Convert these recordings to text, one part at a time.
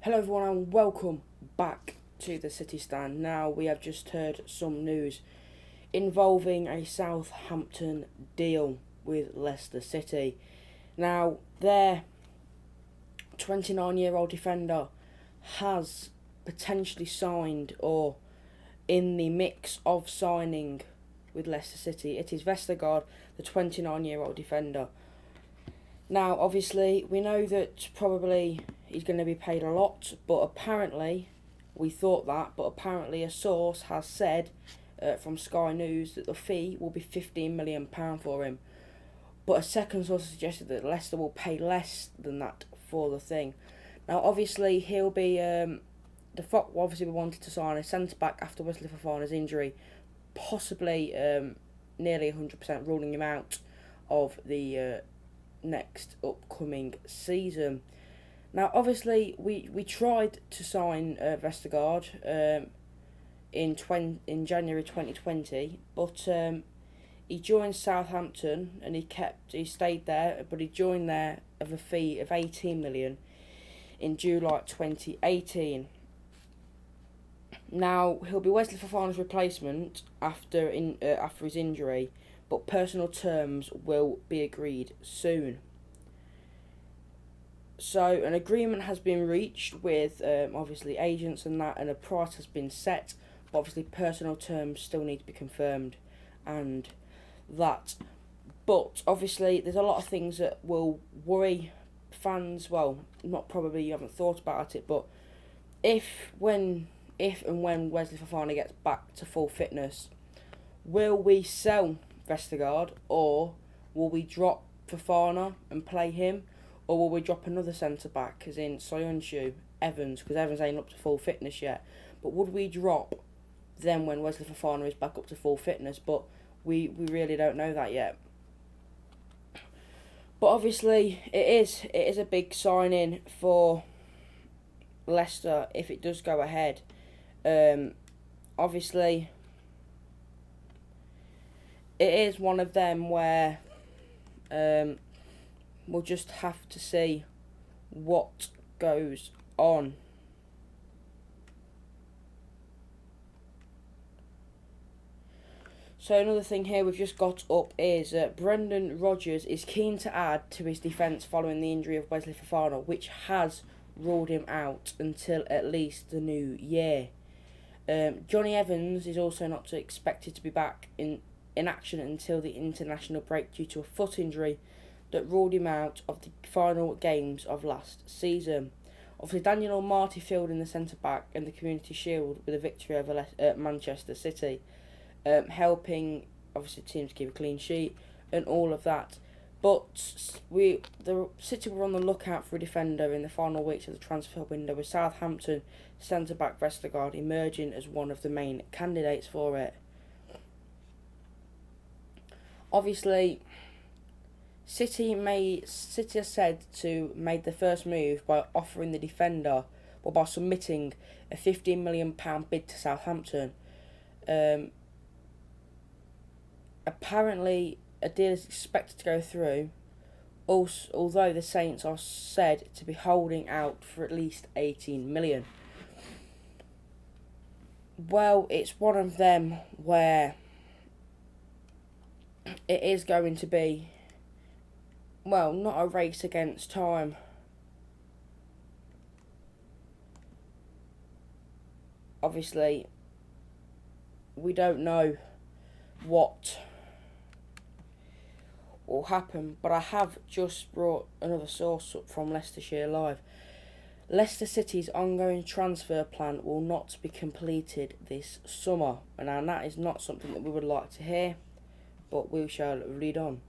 Hello everyone and welcome back to the City Stand. Now we have just heard some news involving a Southampton deal with Leicester City. Now their 29-year-old defender has potentially signed or in the mix of signing with Leicester City. It is Vestergaard, the 29-year-old defender. Now, obviously, we know that probably he's going to be paid a lot, but apparently, we thought that, but apparently a source has said from Sky News that the fee will be £15 million for him. But a second source suggested that Leicester will pay less than that for the thing. Now, obviously, he'll be... the Fox obviously wanted to sign a centre-back after Wesley Fofana's injury, possibly nearly 100% ruling him out of the... next upcoming season. Now, obviously, we tried to sign Vestergaard in January 2020, but he joined Southampton and he stayed there, but he joined there of a fee of 18 million in July 2018. Now he'll be Wesley Fofana's replacement after his injury, but personal terms will be agreed soon. So an agreement has been reached with obviously agents and that, and a price has been set, but obviously personal terms still need to be confirmed and that. But obviously there's a lot of things that will worry fans. Well, not probably, you haven't thought about it, but if and when Wesley Fofana gets back to full fitness, will we sell Vestergaard, or will we drop Fofana and play him, or will we drop another centre-back, as in Soyuncu, Evans, because Evans ain't up to full fitness yet, but would we drop them when Wesley Fofana is back up to full fitness? But we really don't know that yet. But obviously it is a big sign-in for Leicester if it does go ahead. Obviously it is one of them where we'll just have to see what goes on. So another thing here we've just got up is Brendan Rodgers is keen to add to his defence following the injury of Wesley Fofana, which has ruled him out until at least the new year. Johnny Evans is also not expected to be back in action until the international break due to a foot injury that ruled him out of the final games of last season. Obviously, Daniel Marty filled in the centre-back in the Community Shield with a victory over Manchester City, helping obviously teams keep a clean sheet and all of that. But the City were on the lookout for a defender in the final weeks of the transfer window, with Southampton centre-back Vestergaard emerging as one of the main candidates for it. Obviously, City has said to made the first move by offering the defender, or by submitting a £15 million bid to Southampton. Apparently, a deal is expected to go through, although the Saints are said to be holding out for at least 18 million. Well, it's one of them where it is going to be, well, not a race against time. Obviously, we don't know what will happen, but I have just brought another source up from Leicestershire Live. Leicester City's ongoing transfer plan will not be completed this summer, and that is not something that we would like to hear, but we shall read on.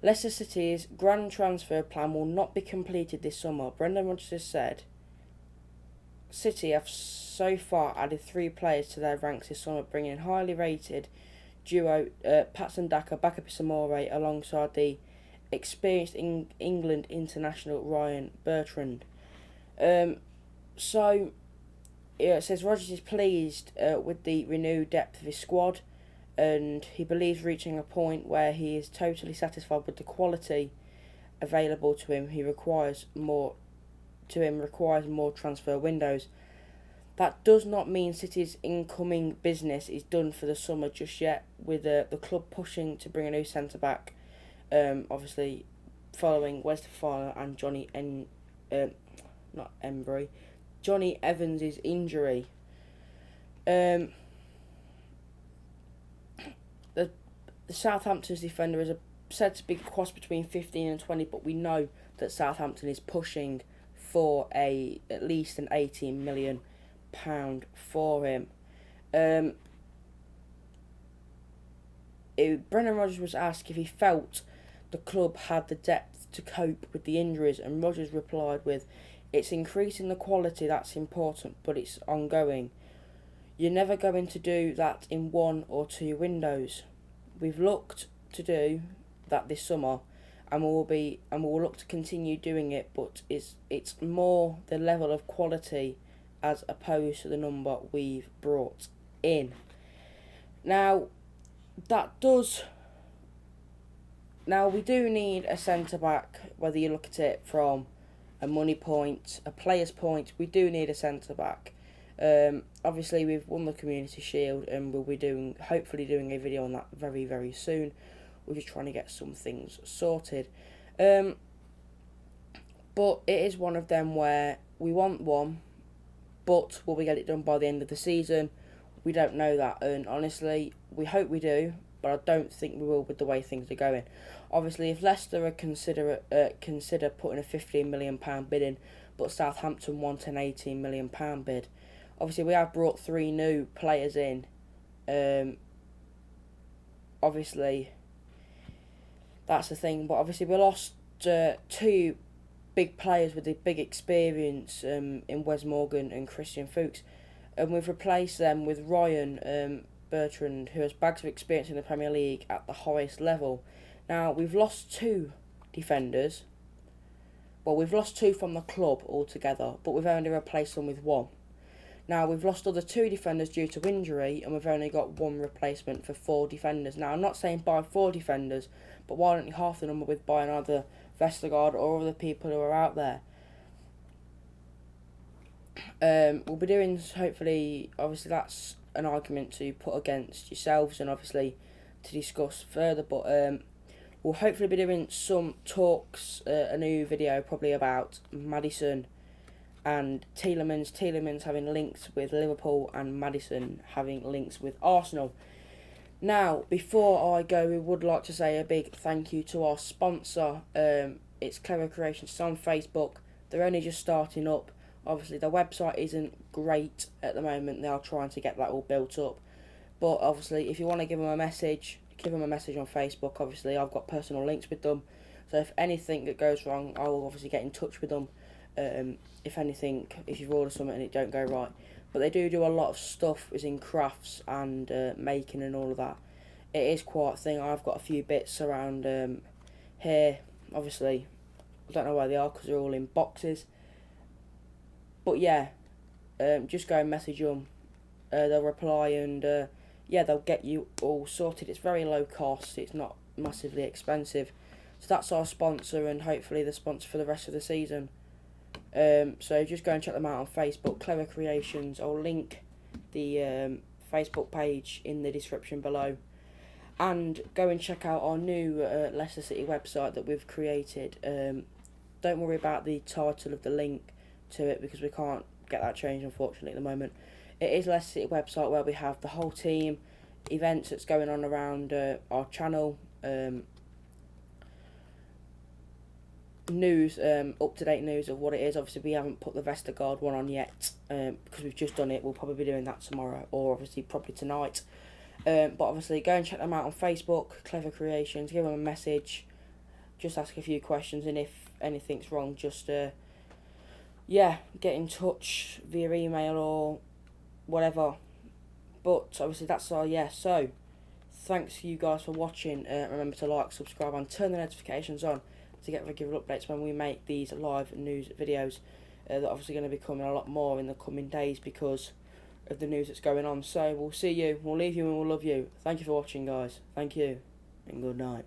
Leicester City's grand transfer plan will not be completed this summer. Brendan Rodgers said City have so far added 3 players to their ranks this summer, bringing in highly rated duo Patson Daka, Bakapisa Moore, alongside the experienced England international Ryan Bertrand. So it says Rodgers is pleased with the renewed depth of his squad. and he believes reaching a point where he is totally satisfied with the quality available to him. Requires more transfer windows. That does not mean City's incoming business is done for the summer just yet, with the club pushing to bring a new centre-back, obviously following Westergaard and Johnny Evans' injury. The Southampton's defender is said to be cost between 15 and 20, but we know that Southampton is pushing for at least an £18 million for him. Brendan Rodgers was asked if he felt the club had the depth to cope with the injuries, and Rodgers replied with, "It's increasing the quality that's important, but it's ongoing. You're never going to do that in 1 or 2 windows. We've looked to do that this summer, and we'll look to continue doing it, but it's more the level of quality as opposed to the number we've brought in." Now we do need a centre-back, whether you look at it from a money point, a player's point. We do need a centre-back. Obviously, we've won the Community Shield, and we'll be hopefully doing a video on that very, very soon. We're just trying to get some things sorted. But it is one of them where we want one, but will we get it done by the end of the season? We don't know that, and honestly, we hope we do, but I don't think we will with the way things are going. Obviously, if Leicester consider putting a £15 million bid in, but Southampton want an £18 million bid. Obviously, we have brought 3 new players in. Obviously, that's the thing. But obviously, we lost 2 big players with the big experience in Wes Morgan and Christian Fuchs, and we've replaced them with Ryan Bertrand, who has bags of experience in the Premier League at the highest level. Now, we've lost 2 defenders. Well, we've lost 2 from the club altogether, but we've only replaced them with 1. Now, we've lost other 2 defenders due to injury, and we've only got 1 replacement for 4 defenders. Now, I'm not saying buy 4 defenders, but why don't you half the number with buying either Vestergaard or other people who are out there? We'll be doing, hopefully, obviously that's an argument to put against yourselves and obviously to discuss further, but we'll hopefully be doing some talks, a new video probably about Maddison and Tielemans. Tielemans having links with Liverpool and Maddison having links with Arsenal. Now, before I go, we would like to say a big thank you to our sponsor. It's Clever Creations. It's on Facebook. They're only just starting up. Obviously, their website isn't great at the moment. They are trying to get that all built up. But obviously, if you want to give them a message on Facebook. Obviously, I've got personal links with them. So if anything that goes wrong, I will obviously get in touch with them. If you've ordered something and it don't go right. But they do a lot of stuff as in crafts and making and all of that. It is quite a thing. I've got a few bits around here. Obviously, I don't know where they are because they're all in boxes. But yeah, just go and message them. They'll reply and they'll get you all sorted. It's very low cost. It's not massively expensive. So that's our sponsor and hopefully the sponsor for the rest of the season. So just go and check them out on Facebook, Clever Creations. I'll link the Facebook page in the description below. And go and check out our new Leicester City website that we've created. Don't worry about the title of the link to it because we can't get that changed unfortunately at the moment. It is Leicester City website where we have the whole team, events that's going on around our channel, news, up-to-date news of what it is. Obviously we haven't put the Vestergaard one on yet because we've just done it. We'll probably be doing that tomorrow or obviously probably tonight. But obviously go and check them out on Facebook, Clever Creations, give them a message, just ask a few questions, and if anything's wrong just get in touch via email or whatever. But obviously that's all. So thanks you guys for watching. Remember to like, subscribe and turn the notifications on to get regular updates when we make these live news videos. They're obviously going to be coming a lot more in the coming days because of the news that's going on. So we'll see you, we'll leave you and we'll love you. Thank you for watching, guys. Thank you and good night.